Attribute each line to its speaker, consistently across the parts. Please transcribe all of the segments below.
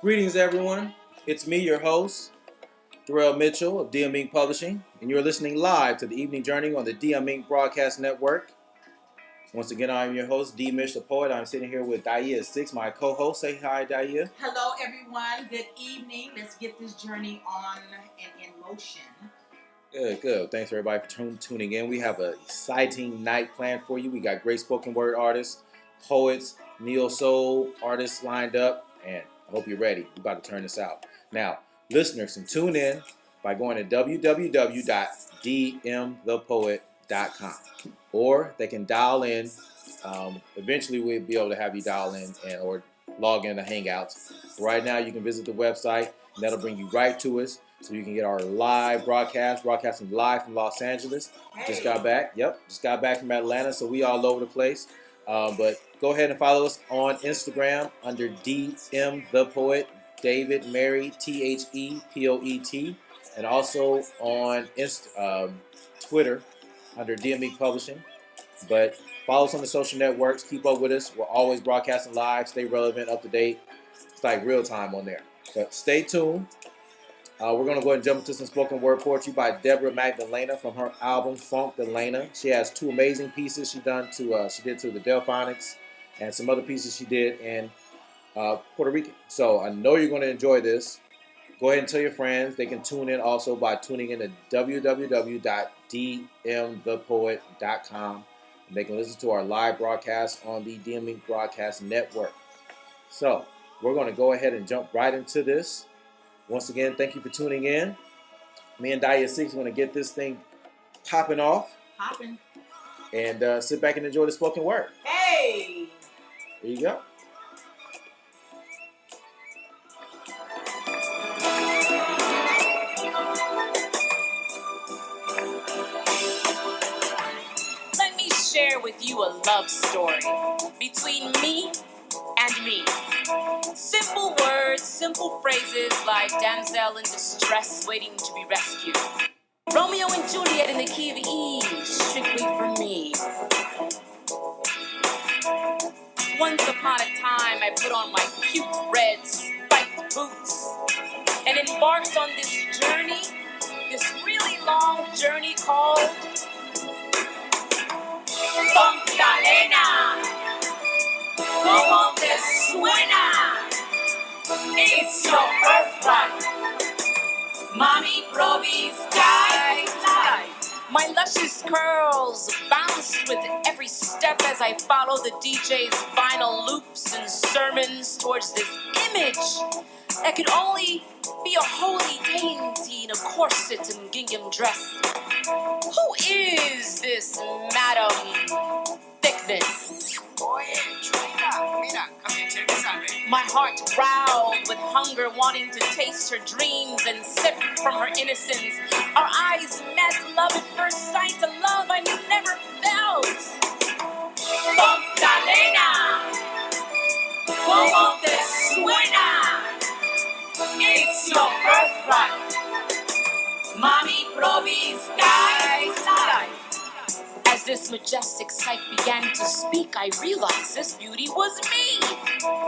Speaker 1: Greetings, everyone. It's me, your host, Darrell Mitchell of D-Mitch Publishing, and you're listening live to the Evening Journey on the D-Mitch Broadcast Network. Once again, I'm your host, D-Mitch the Poet. I'm sitting here with Daa'iyah Cixx, my co-host. Say hi, Daa'iyah.
Speaker 2: Hello, everyone. Good evening. Let's get this journey on and in motion.
Speaker 1: Good. Thanks, everybody, for tuning in. We have an exciting night planned for you. We got great spoken word artists, poets, neo-soul artists lined up, and I hope you're ready. We're about to turn this out. Now, listeners can tune in by going to www.dmthepoet.com, or they can dial in. Eventually, we'll be able to have you dial in or log in to Hangouts. Right now, you can visit the website, and that'll bring you right to us, so you can get our live broadcasting live from Los Angeles.
Speaker 2: Hey.
Speaker 1: Just got back from Atlanta, so we all over the place. But go ahead and follow us on Instagram under DM the Poet, David Mary ThePoet, and also on Twitter under D-Mitch Publishing. But follow us on the social networks. Keep up with us. We're always broadcasting live. Stay relevant, up to date. It's like real time on there. But stay tuned. We're going to go ahead and jump into some spoken word poetry by Deborah Magdalena from her album Funk Delana. She has two amazing pieces she did to the Delphonics, and some other pieces she did in Puerto Rican. So I know you're going to enjoy this. Go ahead and tell your friends. They can tune in also by tuning in to www.dmthepoet.com. And they can listen to our live broadcast on the D-Mitch Broadcast Network. So we're going to go ahead and jump right into this. Once again, thank you for tuning in. Me and Daa'iyah Cixx are going to get this thing popping off. And sit back and enjoy the spoken word.
Speaker 2: Hey!
Speaker 1: There you go.
Speaker 3: Let me share with you a love story between me and me. Simple words, simple phrases like damsel in distress waiting to be rescued. Romeo and Juliet in the key of E, strictly for me. Once upon a time, I put on my cute red spiked boots and embarked on this journey, this really long journey called Funk Delana. Como te suena? It's your birthright. Mommy Provi's life. My luscious curls bounced with every step as I follow the DJ's final loops and sermons towards this image that could only be a holy dainty in a corset and gingham dress. Who is this Madam Thickness? My heart growled with hunger, wanting to taste her dreams and sip from her innocence. Our eyes met, love at first sight, a love I never felt. Funk Delana, como te suena? It's your birthright. Mommy Provi's life. As this majestic sight began to speak, I realized this beauty was me.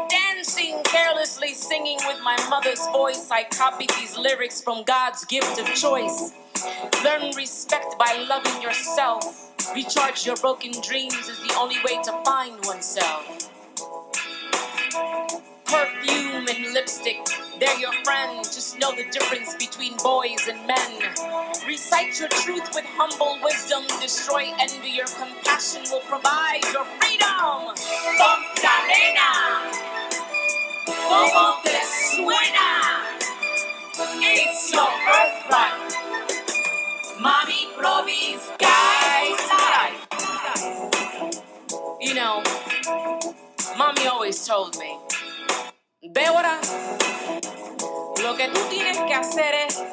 Speaker 3: Dancing carelessly, singing with my mother's voice, I copied these lyrics from God's gift of choice. Learn respect by loving yourself. Recharge your broken dreams is the only way to find oneself. Perfume and lipstick, they're your friend. Just know the difference between boys and men. Recite your truth with humble wisdom. Destroy envy, your compassion will provide your freedom. Funk Delana, como te suena? It's your birthright. Mommy Provi's life. know, mommy always told me, Deborah, lo que tú tienes que hacer es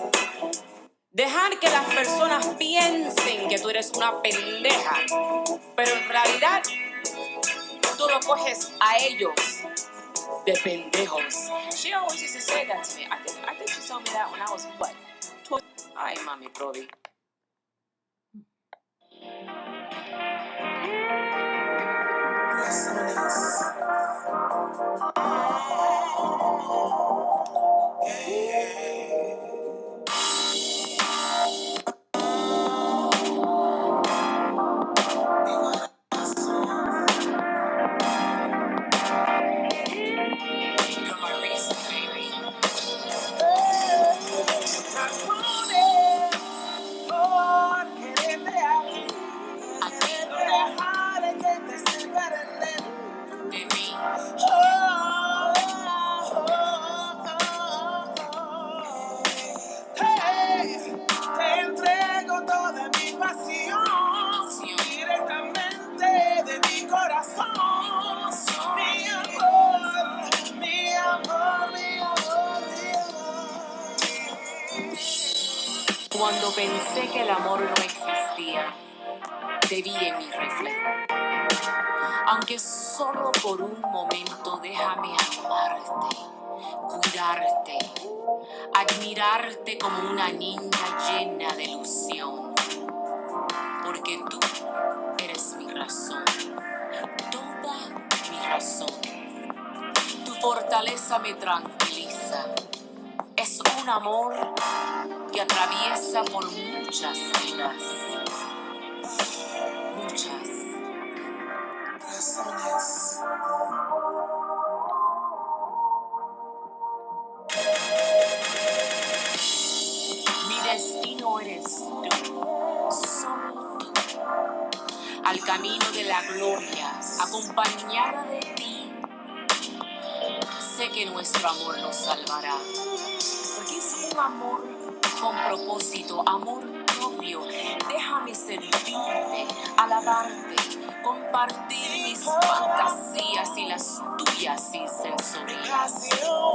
Speaker 3: dejar que las personas piensen que tú eres una pendeja, pero en realidad tú lo coges a ellos de pendejos. She always used to say that to me. I think she told me that when I was, what, 12? Ay, mami, Provi. Cuando pensé que el amor no existía, te vi en mi reflejo. Aunque solo por un momento, déjame amarte, cuidarte, admirarte como una niña llena de ilusión. Porque tú eres mi razón, toda mi razón. Tu fortaleza me tranquiliza. Es un amor que atraviesa por muchas vidas, muchas razones. Mi destino eres tú, solo tú. Al camino de la gloria, acompañada de ti, sé que nuestro amor nos salvará. Porque es un amor con propósito, amor propio. Déjame servirte, alabarte, compartir mis fantasías y las tuyas sin censuría.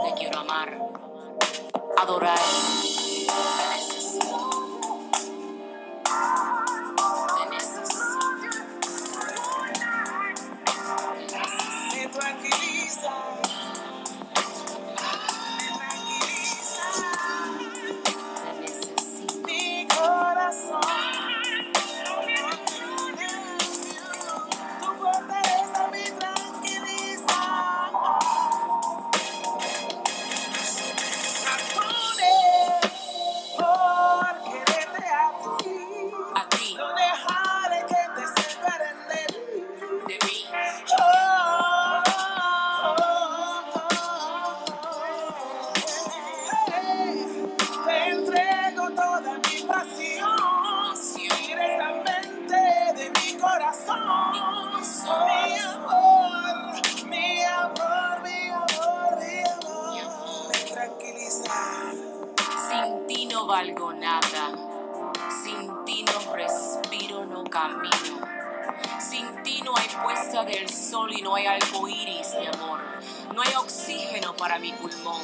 Speaker 3: Te quiero amar, adorar. Te necesito. Te necesito. Me tranquiliza. Sin ti no valgo nada, sin ti no respiro, no camino. Sin ti no hay puesta del sol y no hay arcoíris de amor. No hay oxígeno para mi pulmón.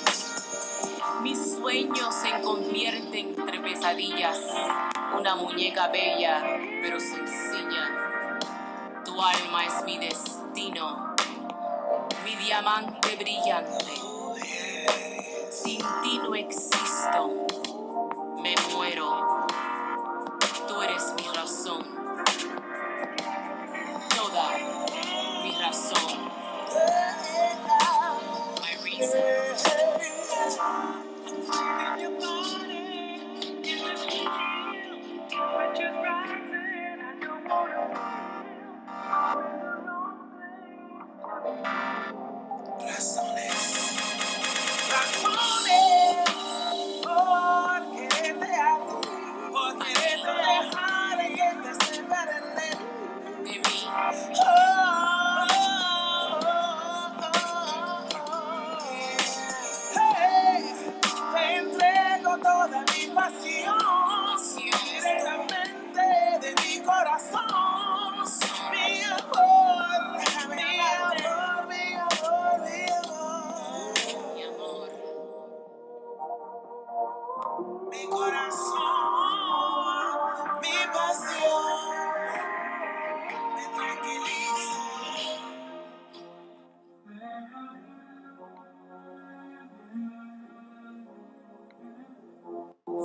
Speaker 3: Mis sueños se convierten entre pesadillas. Una muñeca bella, pero sencilla. Tu alma es mi destino, mi diamante brillante. Sin ti no existo, me muero. Tú eres mi razón, toda mi razón. My reason. Razones por quererte a ti.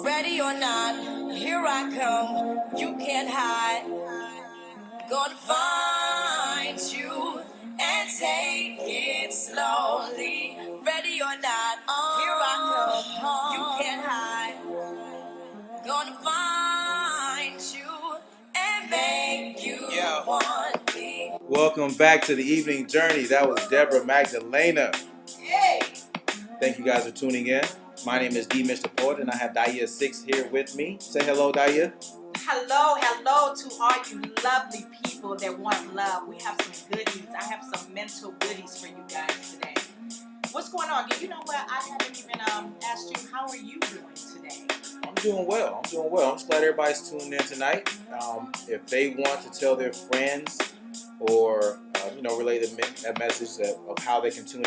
Speaker 3: Ready or not, here I come. You can't hide. Gonna find you and take it slowly. Ready or not, here I come. You can't hide. Gonna find you and make you want me.
Speaker 1: Welcome back to the evening journey. That was Deborah Magdalena.
Speaker 2: Hey.
Speaker 1: Thank you guys for tuning in. My name is D-Mitch the Poet, and I have Daa'iyah Cixx here with me. Say hello, Daa'iyah.
Speaker 2: Hello to all you lovely people that want love. We have some goodies. I have some mental goodies for you guys today. What's going on? You know what? I haven't even asked you, how are you doing today?
Speaker 1: I'm doing well. I'm just glad everybody's tuning in tonight. If they want to tell their friends or relay a message of how they can tune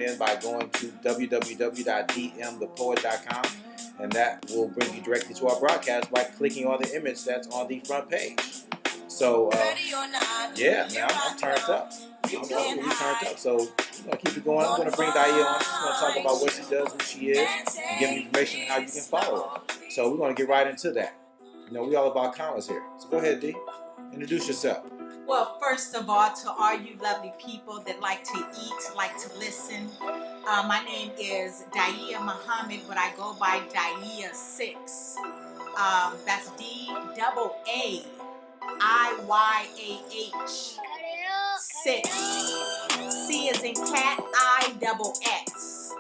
Speaker 1: in by going to www.dmthepoet.com, and that will bring you directly to our broadcast by clicking on the image that's on the front page. So yeah, man, I'm turned up. I'm really turned up. So we're gonna keep it going. I'm gonna bring Daa'iyah on. She's gonna talk about what she does, who she is, and give you information on how you can follow her. So we're gonna get right into that. We all about commas here. So go ahead, D. Introduce yourself.
Speaker 2: Well, first of all, to all you lovely people that like to eat, like to listen, my name is Daa'iyah Muhammad, but I go by Daa'iyah Cixx. That's DAAIYAH. Cixx. C is in cat, I-X.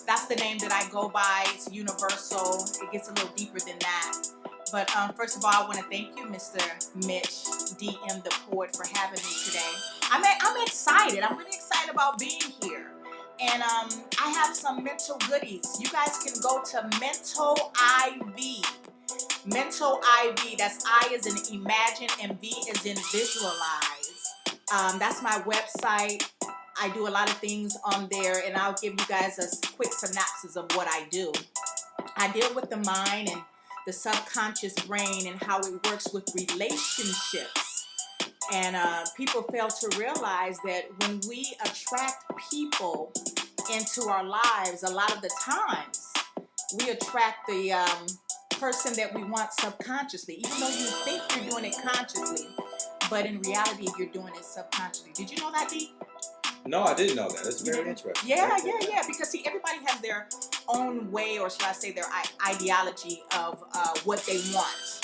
Speaker 2: That's the name that I go by. It's universal. It gets a little deeper than that. But first of all, I want to thank you, Mr. Mitch, DM the Poet, for having me today. I'm excited. I'm really excited about being here. And I have some mental goodies. You guys can go to Mental IV. Mental IV. That's I as in imagine and V as in visualize. That's my website. I do a lot of things on there, and I'll give you guys a quick synopsis of what I do. I deal with the mind and the subconscious brain and how it works with relationships. And people fail to realize that when we attract people into our lives, a lot of the times we attract the person that we want subconsciously, even though you think you're doing it consciously, but in reality you're doing it subconsciously. Did you know that, D?
Speaker 1: No, I didn't know that. That's very interesting.
Speaker 2: Yeah. Because see, everybody has their own way, or should I say their ideology of what they want.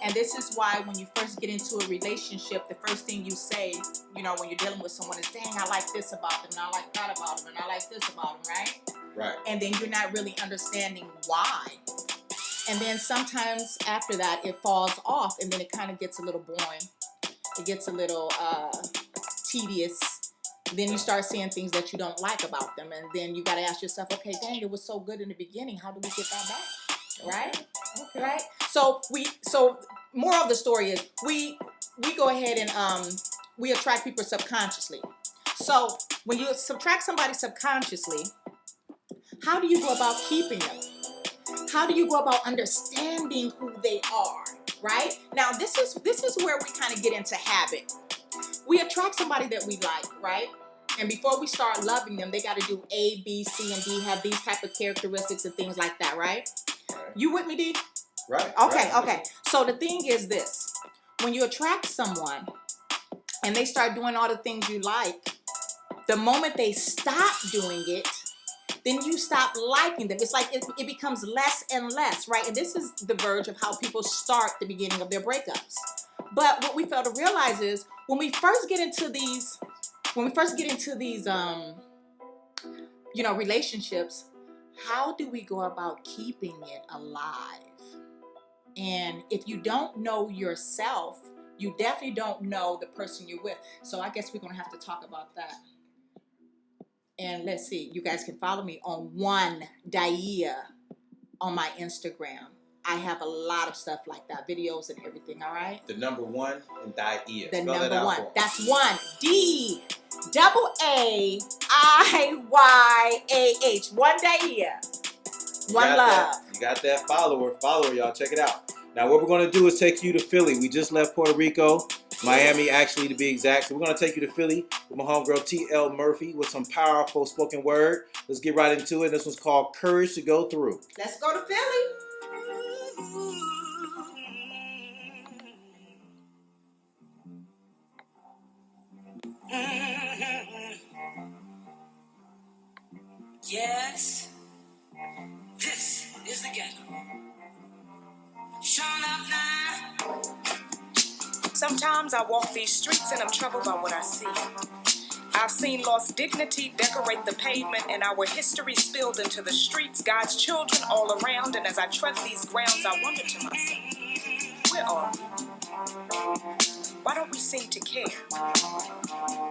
Speaker 2: And this is why when you first get into a relationship, the first thing you say, when you're dealing with someone is, dang, I like this about them, and I like that about them, and I like this about them, right?
Speaker 1: Right.
Speaker 2: And then you're not really understanding why. And then sometimes after that, it falls off, and then it kind of gets a little boring. It gets a little tedious. Then you start seeing things that you don't like about them, and then you got to ask yourself, okay, dang, it was so good in the beginning. How do we get that back? Right? Okay. Right? So moral of the story is we go ahead and we attract people subconsciously. So when you subtract somebody subconsciously, how do you go about keeping them? How do you go about understanding who they are? Right? Now this is where we kind of get into habit. We attract somebody that we like, right? And before we start loving them, they got to do A, B, C, and D, have these type of characteristics and things like that, right? You with me, D?
Speaker 1: Right.
Speaker 2: Okay. So the thing is this. When you attract someone and they start doing all the things you like, the moment they stop doing it, then you stop liking them. It's like it becomes less and less, right? And this is the verge of how people start the beginning of their breakups. But what we fail to realize is when we first get into these relationships, how do we go about keeping it alive? And if you don't know yourself, you definitely don't know the person you're with. So I guess we're going to have to talk about that. And let's see, you guys can follow me on one Daa'iyah on my Instagram. I have a lot of stuff like that, videos and everything, all right?
Speaker 1: The number one and Daa'iyah.
Speaker 2: The
Speaker 1: Spell
Speaker 2: number one.
Speaker 1: for
Speaker 2: That's one. D-A-A-I-Y-A-H. One Daa'iyah. One love.
Speaker 1: You got that follower, y'all. Check it out. Now, what we're going to do is take you to Philly. We just left Puerto Rico, Miami, actually, to be exact. So we're going to take you to Philly with my homegirl, T.L. Murphy, with some powerful spoken word. Let's get right into it. This one's called Courage to Go Through.
Speaker 2: Let's go to Philly.
Speaker 3: Yes, this is the ghetto. Showing up now. Sometimes I walk these streets and I'm troubled by what I see. I've seen lost dignity decorate the pavement and our history spilled into the streets, God's children all around, and as I tread these grounds, I wonder to myself, where are we? Why don't we seem to care?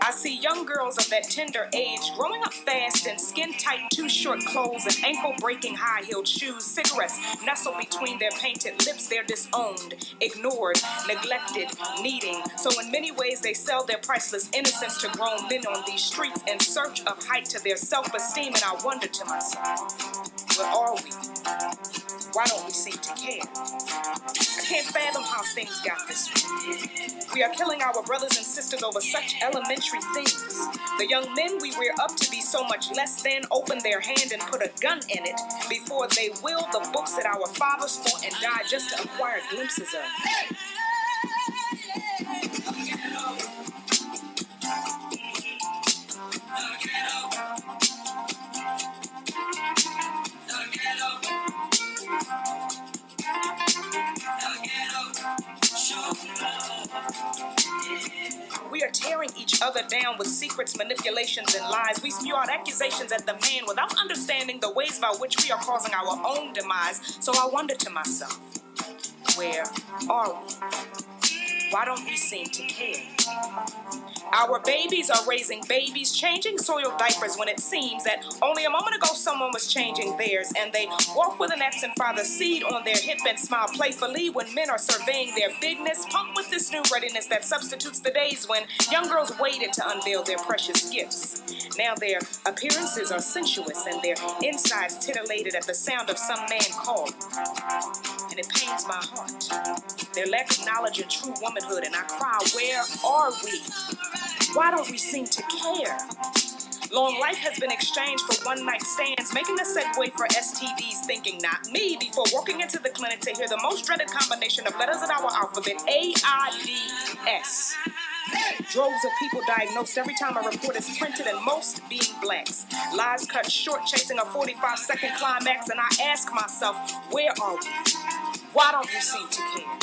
Speaker 3: I see young girls of that tender age growing up fast in skin-tight, too short clothes and ankle-breaking high-heeled shoes. Cigarettes nestle between their painted lips. They're disowned, ignored, neglected, needing. So in many ways, they sell their priceless innocence to grown men on these streets in search of height to their self-esteem. And I wonder to myself, where are we? Why don't we seem to care? I can't fathom how things got this way. We are killing our brothers and sisters over such elementary things. The young men we rear up to be so much less than open their hand and put a gun in it before they will the books that our fathers fought and died just to acquire glimpses of. We are tearing each other down with secrets, manipulations, and lies. We spew out accusations at the man without understanding the ways by which we are causing our own demise. So I wonder to myself, where are we? Why don't we seem to care? Our babies are raising babies, changing soiled diapers when it seems that only a moment ago someone was changing theirs, and they walk with an absent father's seed on their hip and smile playfully when men are surveying their bigness, pumped with this new readiness that substitutes the days when young girls waited to unveil their precious gifts. Now their appearances are sensuous and their insides titillated at the sound of some man calling. And it pains my heart. Their lack of knowledge and true womanhood, and I cry, where are we? Why don't we seem to care? Long life has been exchanged for one-night stands, making a segue for STDs, thinking not me, before walking into the clinic to hear the most dreaded combination of letters in our alphabet, AIDS. Droves of people diagnosed every time a report is printed, and most being blacks. Lives cut short, chasing a 45-second climax, and I ask myself, where are we? Why don't we seem to care?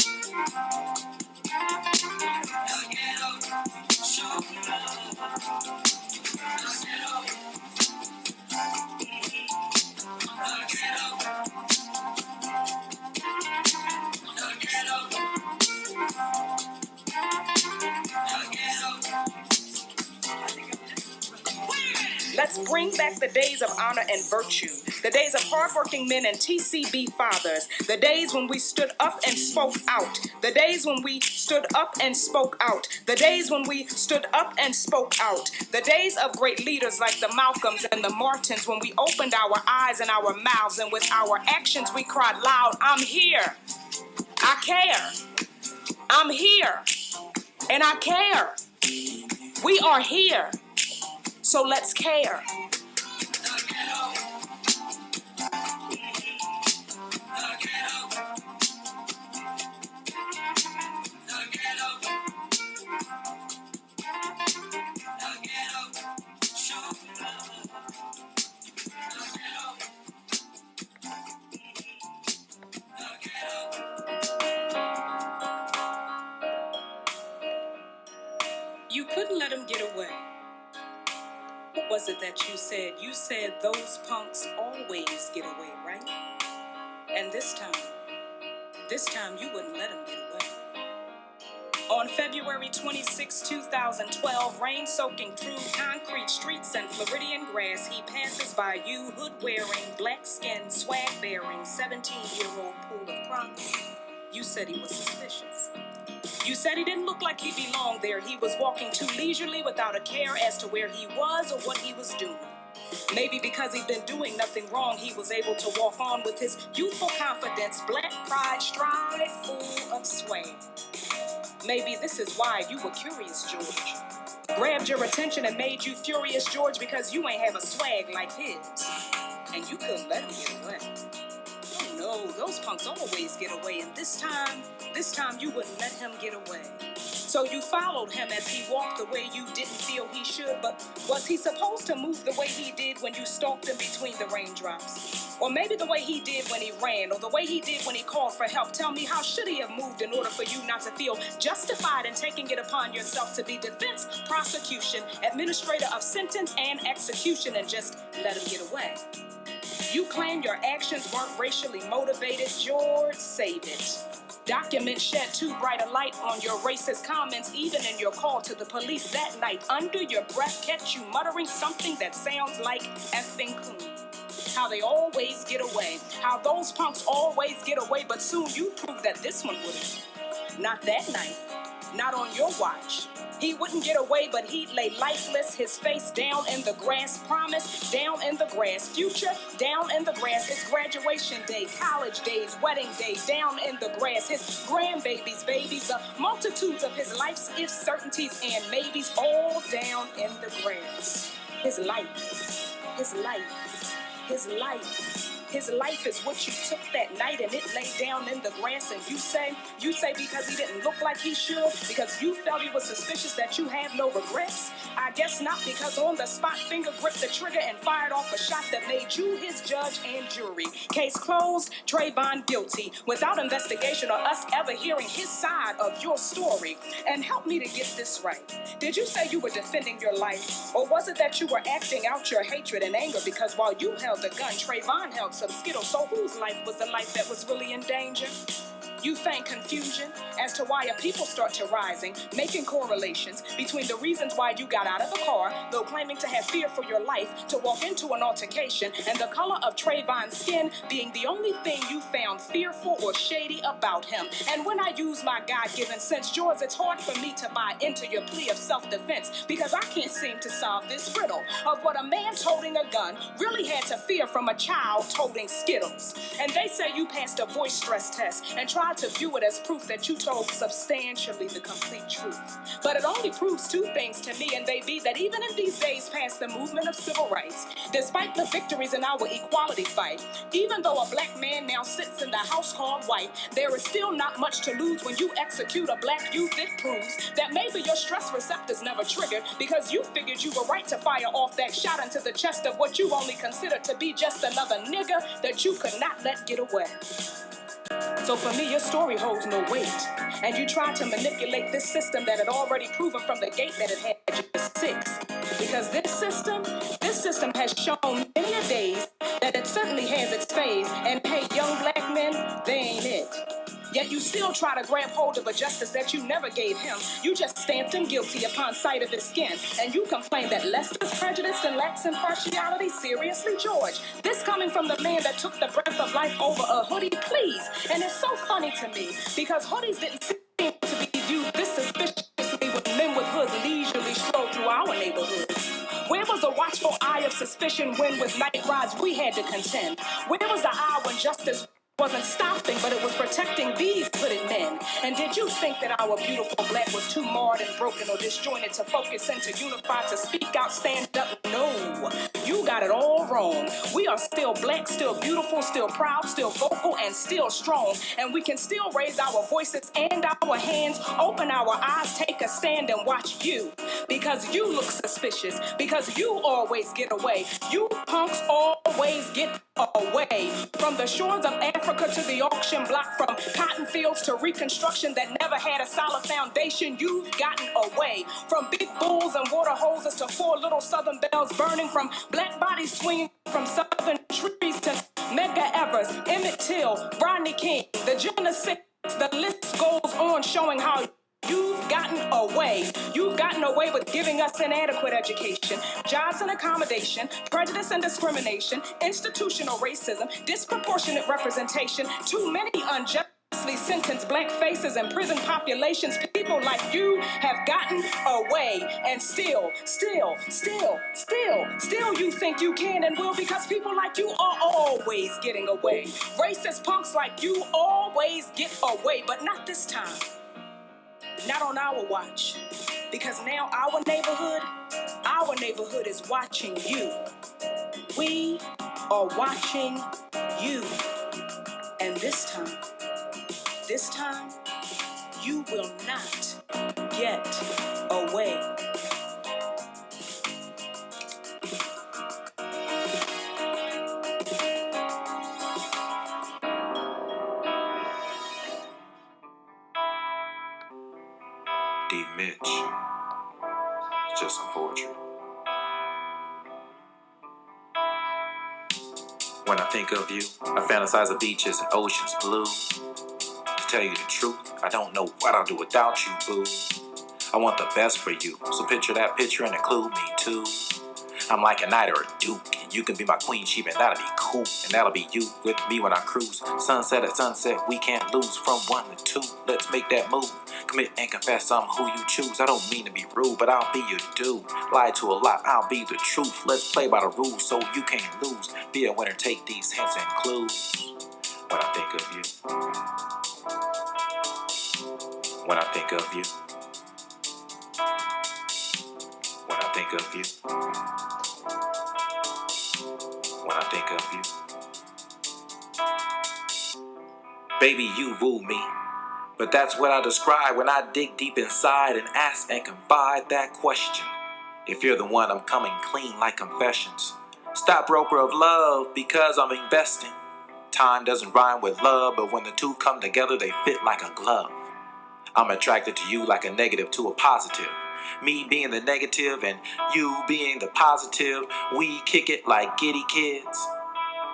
Speaker 3: Let's bring back the days of honor and virtue, the days of hardworking men and TCB fathers, the days when we stood up and spoke out, the days when we stood up and spoke out, the days when we stood up and spoke out, the days of great leaders like the Malcolms and the Martins, when we opened our eyes and our mouths, and with our actions we cried loud, I'm here, I care, I'm here, and I care. We are here. So let's care. You couldn't let him get away. What was it that you said? You said those punks always get away, right? And this time you wouldn't let him get away. On February 26, 2012, rain soaking through concrete streets and Floridian grass, he passes by you, hood-wearing, black-skinned, swag-bearing, 17-year-old pool of progress. You said he was suspicious. You said he didn't look like he belonged there. He was walking too leisurely without a care as to where he was or what he was doing. Maybe because he'd been doing nothing wrong, he was able to walk on with his youthful confidence, black pride, stride full of swag. Maybe this is why you were curious, George. Grabbed your attention and made you furious, George, because you ain't have a swag like his. And you couldn't let him get away. Oh no, those punks always get away, and this time you wouldn't let him get away. So you followed him as he walked the way you didn't feel he should, but was he supposed to move the way he did when you stalked him between the raindrops? Or maybe the way he did when he ran, or the way he did when he called for help. Tell me, how should he have moved in order for you not to feel justified in taking it upon yourself to be defense, prosecution, administrator of sentence and execution, and just let him get away? You claim your actions weren't racially motivated. George, save it. Documents shed too bright a light on your racist comments, even in your call to the police that night. Under your breath, catch you muttering something that sounds like effing coon. How they always get away. How those punks always get away, but soon you prove that this one wouldn't. Not that night. Not on your watch. He wouldn't get away, but he'd lay lifeless, his face down in the grass. Promise, down in the grass. Future, down in the grass. His graduation day, college days, wedding day, down in the grass. His grandbabies, babies, the multitudes of his life's ifs, certainties, and maybes, all down in the grass. His life, his life, his life. His life is what you took that night, and it lay down in the grass. And you say because he didn't look like he should, because you felt he was suspicious that you have no regrets. I guess not, because on the spot, finger gripped the trigger and fired off a shot that made you his judge and jury. Case closed, Trayvon guilty, without investigation or us ever hearing his side of your story. And help me to get this right. Did you say you were defending your life, or was it that you were acting out your hatred and anger because while you held the gun, Trayvon held some Skittles? So whose life was the life that was really in danger? You feign confusion as to why a people start to rising, making correlations between the reasons why you got out of the car, though claiming to have fear for your life, to walk into an altercation, and the color of Trayvon's skin being the only thing you found fearful or shady about him. And when I use my God-given sense, George, it's hard for me to buy into your plea of self-defense, because I can't seem to solve this riddle of what a man toting a gun really had to fear from a child toting Skittles. And they say you passed a voice stress test and tried to view it as proof that you told substantially the complete truth. But it only proves two things to me, and they be that even in these days past the movement of civil rights, despite the victories in our equality fight, even though a black man now sits in the house called white, there is still not much to lose when you execute a black youth. It proves that maybe your stress receptors never triggered, because you figured you were right to fire off that shot into the chest of what you only considered to be just another nigger that you could not let get away. So for me, your story holds no weight, and you tried to manipulate this system that had already proven from the gate that it had just Cixx. Because this system has shown many a days that it certainly has its phase, and hey, young black men, they ain't it. Yet you still try to grab hold of a justice that you never gave him. You just stamped him guilty upon sight of his skin. And you complain that Lester is prejudiced and lacks impartiality? Seriously, George? This coming from the man that took the breath of life over a hoodie? Please. And it's so funny to me, because hoodies didn't seem to be viewed this suspiciously when men with hoods leisurely stroll through our neighborhoods. Where was the watchful eye of suspicion when with night rides we had to contend? Where was the eye when justice wasn't stopping, but it was protecting these hooded men? And did you think that our beautiful black was too marred and broken or disjointed to focus and to unify, to speak out, stand up? No, you got it all wrong. We are still black, still beautiful, still proud, still vocal, and still strong. And we can still raise our voices and our hands, open our eyes, take a stand, and watch you. Because you look suspicious, because you always get away. You punks always get away. From the shores of Africa to the auction block, from cotton fields to reconstruction that never had a solid foundation, you've gotten away. From big bulls and water hoses to four little southern bells burning, from black bodies swinging from southern trees to Medgar Evers, Emmett Till, Rodney King, the Jonas Six. The list goes on, showing how you've gotten away. You've gotten away with giving us inadequate education, jobs and accommodation, prejudice and discrimination, institutional racism, disproportionate representation, too many unjustly sentenced black faces and prison populations. People like you have gotten away, and still you think you can and will, because people like you are always getting away. Racist punks like you always get away, but not this time. Not on our watch, because now our neighborhood is watching you. We are watching you. And this time, you will not get away.
Speaker 1: D-Mitch, just some poetry. When I think of you, I fantasize of beaches and oceans blue. To tell you the truth, I don't know what I'll do without you, boo. I want the best for you, so picture that picture and include me too. I'm like a knight or a duke, and you can be my queen, sheep, and that'll be cool. And that'll be you with me when I cruise. Sunset at sunset, we can't lose from 1 to 2. Let's make that move. Commit and confess I'm who you choose. I don't mean to be rude, but I'll be your dude. Lie to a lie, I'll be the truth. Let's play by the rules so you can't lose. Be a winner, take these hints and clues. When I think of you. When I think of you. When I think of you. When I think of you. Baby, you woo me. But that's what I describe when I dig deep inside and ask and confide that question. If you're the one, I'm coming clean like confessions. Stockbroker of love because I'm investing. Time doesn't rhyme with love, but when the two come together, they fit like a glove. I'm attracted to you like a negative to a positive. Me being the negative and you being the positive. We kick it like giddy kids.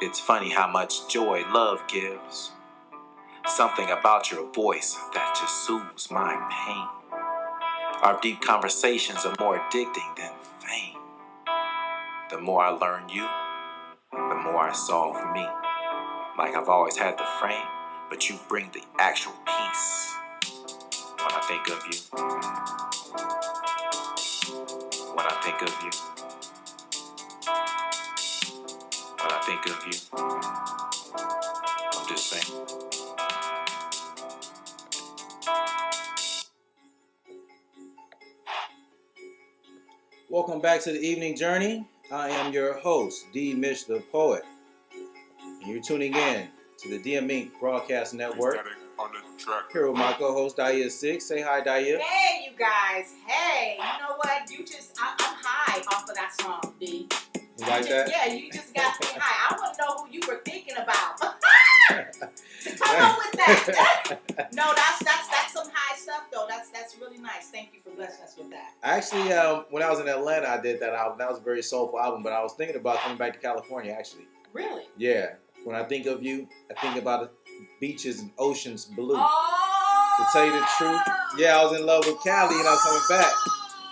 Speaker 1: It's funny how much joy love gives. Something about your voice that just soothes my pain. Our deep conversations are more addicting than fame. The more I learn you, the more I solve me. Like I've always had the frame, but you bring the actual piece. When I think of you. When I think of you. When I think of you. I'm just saying. Welcome back to the Evening Journey. I am your host, D-Mitch the Poet. And you're tuning in to the DME Broadcast Network. Here with my co-host, Daa'iyah Cixx. Say hi, Daa'iyah.
Speaker 2: Hey, you guys. Hey, you know what? I'm high off of that song, D.
Speaker 1: You like that?
Speaker 2: Yeah, you just got me high. I want to know who you were thinking about. Come on with that. No, that's some high stuff though. That's really nice. Thank you for blessing us with that.
Speaker 1: Actually, when I was in Atlanta, I did that album. That was a very soulful album, but I was thinking about coming back to California, actually.
Speaker 2: Really?
Speaker 1: Yeah. When I think of you, I think about the beaches and oceans blue.
Speaker 2: Oh!
Speaker 1: To tell you the truth, yeah, I was in love with Cali and I was coming back.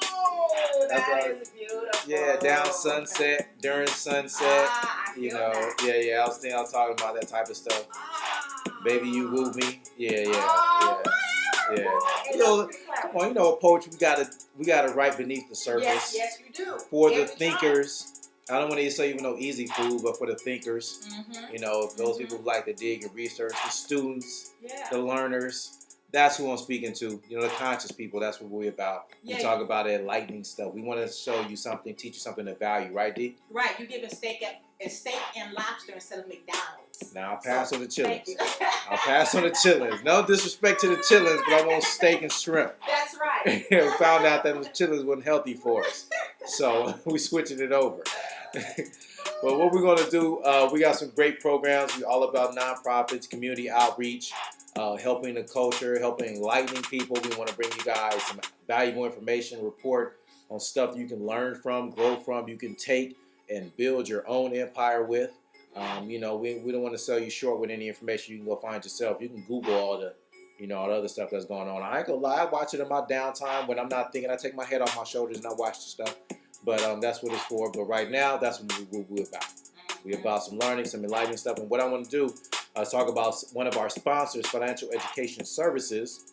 Speaker 2: Oh, that is beautiful.
Speaker 1: Yeah, down sunset, during sunset.
Speaker 2: I feel that.
Speaker 1: Yeah. I was talking about that type of stuff. Baby, you woo me. Yeah. You know, come on, you know, poetry we gotta write beneath the surface.
Speaker 2: Yes, you do.
Speaker 1: For the thinkers. I don't want to say even no easy food, but for the thinkers, you know, those people who like to dig and research, the students, the learners, that's who I'm speaking to. You know, the conscious people, that's what we're about. We talk about enlightening stuff. We want to show you something, teach you something of value, right, D?
Speaker 2: Right, you give a steak and lobster instead of McDonald's.
Speaker 1: Now, I'll pass on the chillings.
Speaker 2: I'll
Speaker 1: pass on the chillings. No disrespect to the chillings, but I want steak and shrimp.
Speaker 2: That's right.
Speaker 1: We found out that those chillings wasn't healthy for us. So, we switching it over. But what we're going to do, we got some great programs. We're all about nonprofits, community outreach, helping the culture, helping enlightening people. We want to bring you guys some valuable information, report on stuff you can learn from, grow from, you can take and build your own empire with. You know, we don't want to sell you short with any information you can go find yourself. You can Google all the other stuff that's going on. I ain't gonna lie, I watch it in my downtime when I'm not thinking. I take my head off my shoulders and I watch the stuff. But that's what it's for. But right now, that's what we're about. We're about some learning, some enlightening stuff. And what I want to do is talk about one of our sponsors, Financial Education Services.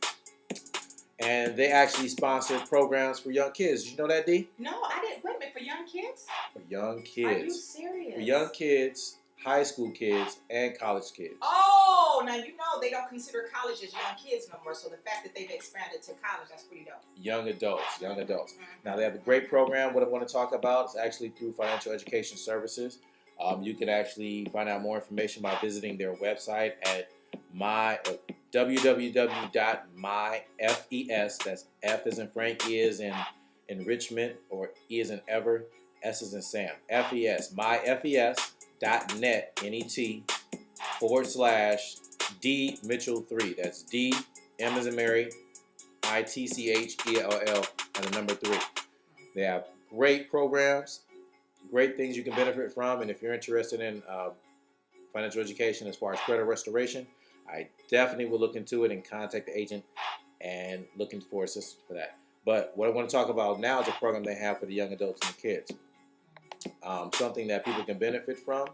Speaker 1: And they actually sponsor programs for young kids. Did you know that, D?
Speaker 2: No, I didn't. Wait a minute, for young kids?
Speaker 1: For young kids.
Speaker 2: Are you serious?
Speaker 1: For young kids, high school kids, and college kids.
Speaker 2: Oh, now you know they don't consider college as young kids no more. So the fact that they've expanded to college, that's pretty dope. Young adults.
Speaker 1: Now they have a great program. What I want to talk about is actually through Financial Education Services. You can actually find out more information by visiting their website at www.myfes, that's F as in Frank, E as in enrichment, or E as in ever, S as in Sam, FES, myfes.net, NET, / D-Mitchell 3. That's D, M as in Mary, ITCHELL, and the number 3. They have great programs, great things you can benefit from, and if you're interested in financial education as far as credit restoration, I definitely will look into it and contact the agent and looking for assistance for that. But what I want to talk about now is a program they have for the young adults and the kids. Something that people can benefit from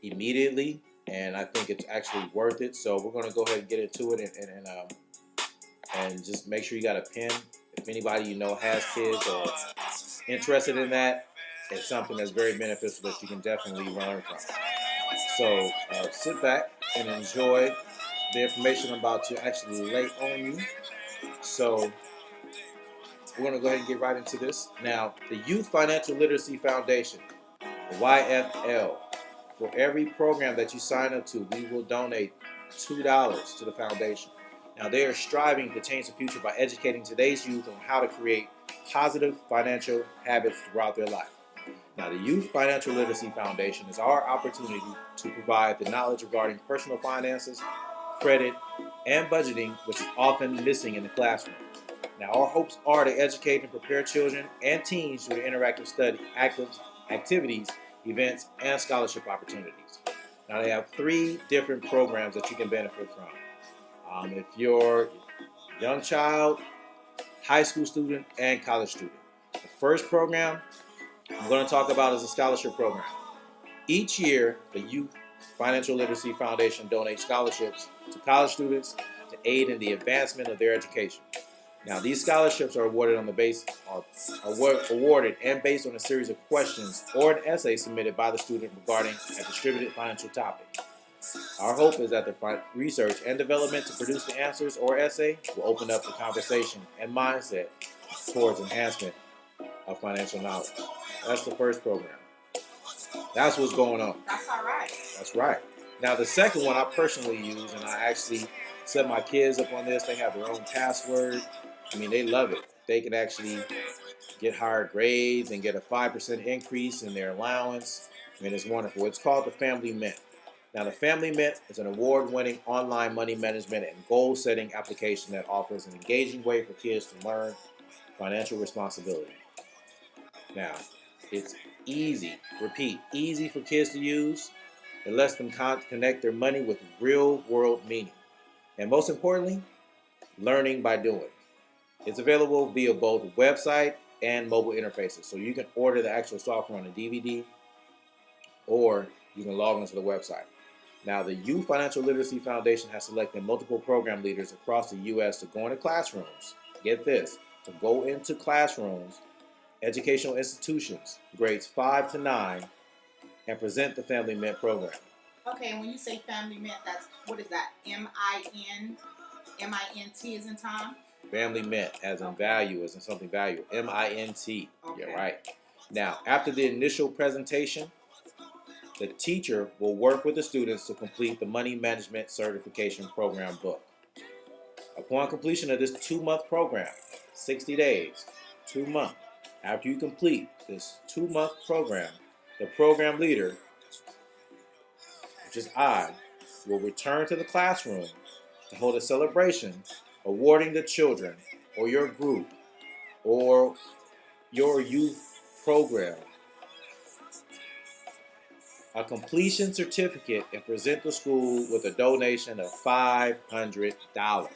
Speaker 1: immediately, and I think it's actually worth it. So we're going to go ahead and get into it and just make sure you got a pen. If anybody you know has kids or interested in that, it's something that's very beneficial that you can definitely learn from. So sit back and enjoy the information I'm about to actually lay on you. So we're going to go ahead and get right into this. Now, the Youth Financial Literacy Foundation, the YFL, for every program that you sign up to, we will donate $2 to the foundation. Now, they are striving to change the future by educating today's youth on how to create positive financial habits throughout their life. Now, the Youth Financial Literacy Foundation is our opportunity to provide the knowledge regarding personal finances, credit, and budgeting, which is often missing in the classroom. Now, our hopes are to educate and prepare children and teens through the interactive activities, events, and scholarship opportunities. Now, they have 3 different programs that you can benefit from. If you're a young child, high school student, and college student. The first program I'm going to talk about is a scholarship program. Each year, the Youth Financial Literacy Foundation donates scholarships to college students to aid in the advancement of their education. Now, these scholarships are awarded on the awarded and based on a series of questions or an essay submitted by the student regarding a distributed financial topic. Our hope is that the research and development to produce the answers or essay will open up the conversation and mindset towards enhancement of financial knowledge. That's the first program. That's what's going on.
Speaker 2: That's all right.
Speaker 1: That's right. Now, the second one I personally use, and I actually set my kids up on this. They have their own password. I mean, they love it. They can actually get higher grades and get a 5% increase in their allowance. I mean, it's wonderful. It's called the Family Mint. Now, the Family Mint is an award-winning online money management and goal-setting application that offers an engaging way for kids to learn financial responsibility. Now, it's easy. Repeat, easy for kids to use. It lets them connect their money with real-world meaning. And most importantly, learning by doing. It's available via both website and mobile interfaces. So you can order the actual software on a DVD, or you can log into the website. Now, the Youth Financial Literacy Foundation has selected multiple program leaders across the U.S. to go into classrooms. Get this, to go into classrooms, educational institutions, grades 5 to 9, and present the Family Mint program.
Speaker 2: Okay, and when you say Family Mint, that's, what is that? M-I-N-T as in Tom?
Speaker 1: Family Mint, as in value, as in something valuable. M-I-N-T.
Speaker 2: Okay.
Speaker 1: You're right. Now, after the initial presentation, the teacher will work with the students to complete the Money Management Certification Program book. Upon completion of this 2-month program, 60 days, 2 months, after you complete this 2-month program, the program leader, which is I, will return to the classroom to hold a celebration awarding the children or your group or your youth program a completion certificate and present the school with a donation of $500.
Speaker 2: Wow.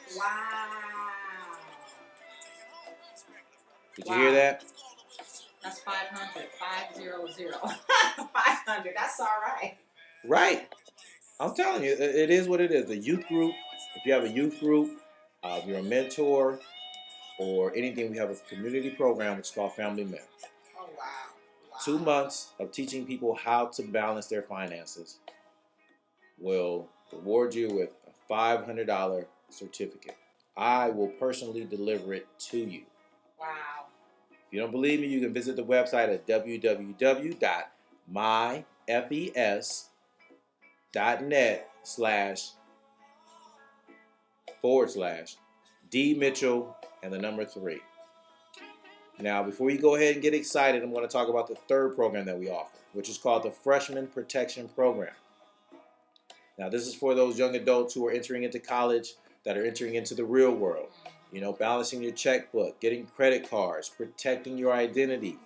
Speaker 1: Did you hear that?
Speaker 2: That's 500. 500. 500. That's all right.
Speaker 1: Right. I'm telling you, it is what it is. The youth group, if you have a youth group, if you're a mentor, or anything, we have a community program which is called Family Mint.
Speaker 2: Oh, wow.
Speaker 1: 2 months of teaching people how to balance their finances will reward you with a $500 certificate. I will personally deliver it to you.
Speaker 2: Wow.
Speaker 1: If you don't believe me, you can visit the website at www.myfes.net/YFL. D-Mitchell and the number 3. Now, before you go ahead and get excited, I'm going to talk about the third program that we offer, which is called the Freshman Protection Program. Now, this is for those young adults who are entering into college, that are entering into the real world. You know, balancing your checkbook, getting credit cards, protecting your identity.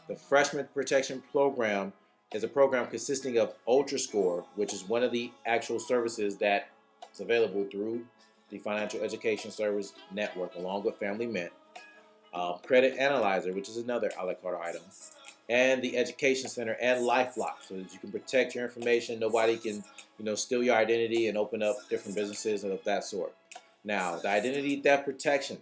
Speaker 1: The Freshman Protection Program is a program consisting of UltraScore, which is one of the actual services that is available through the Financial Education Service Network, along with Family Mint. Credit Analyzer, which is another a la carte item, and the Education Center and LifeLock, so that you can protect your information. Nobody can, steal your identity and open up different businesses and of that sort. Now, the identity theft protection.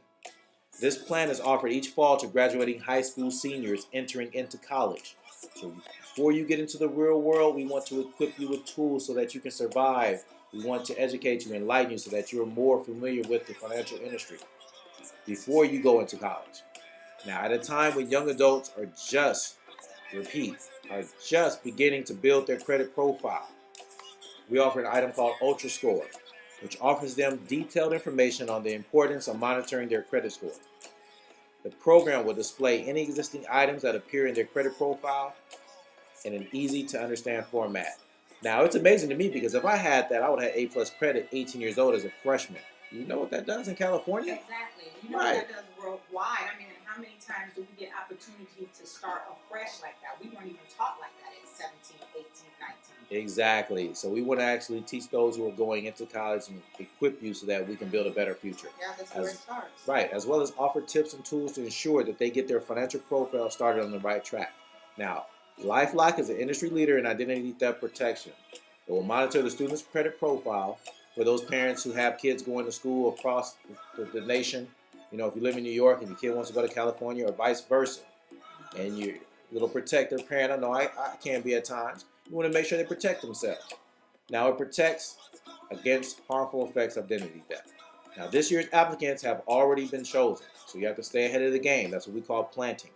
Speaker 1: This plan is offered each fall to graduating high school seniors entering into college. So before you get into the real world, we want to equip you with tools so that you can survive. We want to educate you, enlighten you, so that you're more familiar with the financial industry before you go into college. Now, at a time when young adults are just beginning to build their credit profile, we offer an item called UltraScore, which offers them detailed information on the importance of monitoring their credit score. The program will display any existing items that appear in their credit profile in an easy-to-understand format. Now, it's amazing to me because if I had that, I would have A+ credit 18 years old as a freshman. You know what that does in California?
Speaker 2: Exactly. You know what that does worldwide. I mean, how many times do we get opportunity to start afresh like that? We weren't even taught like that at 17, 18, 19.
Speaker 1: Exactly. So we want to actually teach those who are going into college and equip you so that we can build a better future.
Speaker 2: Yeah, that's where it starts.
Speaker 1: Right, as well as offer tips and tools to ensure that they get their financial profile started on the right track. Now, LifeLock is an industry leader in identity theft protection. It will monitor the student's credit profile for those parents who have kids going to school across the nation. If you live in New York and your kid wants to go to California or vice versa, and you're a little protective parent, I know I can be at times, you want to make sure they protect themselves. Now, it protects against harmful effects of identity theft. Now, this year's applicants have already been chosen, so you have to stay ahead of the game. That's what we call planning.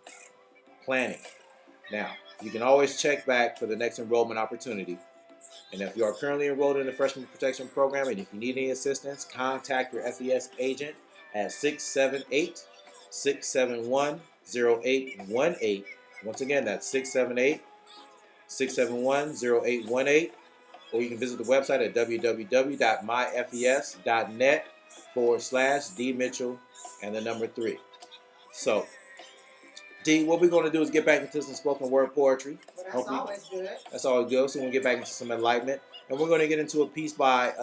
Speaker 1: Now, you can always check back for the next enrollment opportunity. And if you are currently enrolled in the Freshman Protection Program and if you need any assistance, contact your FES agent at 678-671-0818. Once again, that's 678-671-0818. Or you can visit the website at www.myfes.net/D-Mitchell and the number 3. So, D, what we're going to do is get back into some spoken word poetry.
Speaker 2: Well, that's always good.
Speaker 1: That's always good. So we'll get back into some enlightenment. And we're going to get into a piece by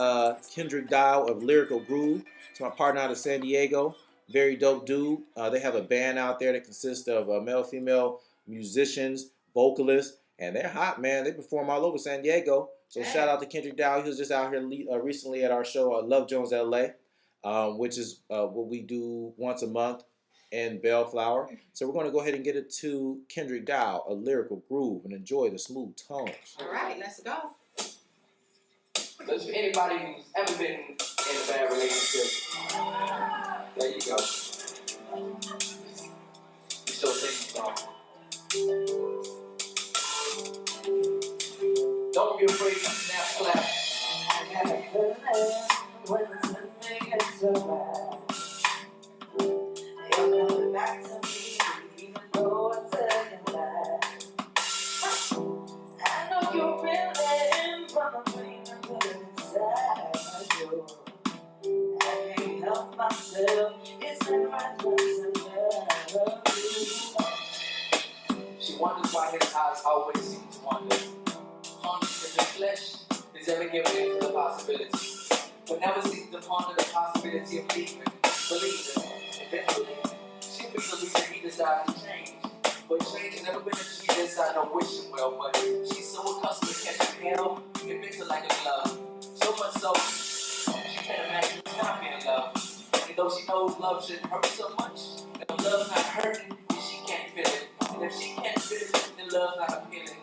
Speaker 1: Kendrick Dial of Lyrical Groove. It's my partner out of San Diego. Very dope dude. They have a band out there that consists of male, female musicians, vocalists, and they're hot, man. They perform all over San Diego. So shout out to Kendrick Dial. He was just out here recently at our show, Love Jones LA, which is what we do once a month in Bellflower. So we're going to go ahead and get it to Kendrick Dial, a Lyrical Groove, and enjoy the smooth tones.
Speaker 2: All right, let's go.
Speaker 4: Because for anybody who's ever been in a bad relationship, there you go. You still think strong. Don't be afraid to snap clap. I got a feeling when something gets so bad. You're coming back to me, even though I tell you that. I know you're feeling from the pain inside you. I can't help myself, it's in my dreams and love you. She wonders why his eyes always seem to wander. Haunted in the flesh is ever given into the possibility. But never seems to ponder the possibility of leaving, believing, eventually. She'll be the reason he decides to change. But change has never been a key inside no wishing well. But she's so accustomed to catching hell, it makes her like a glove. So much so, she can't imagine not being in love. And though she knows love shouldn't hurt so much, if love's not hurting, then she can't feel it. And if she can't feel it, then love's not appealing.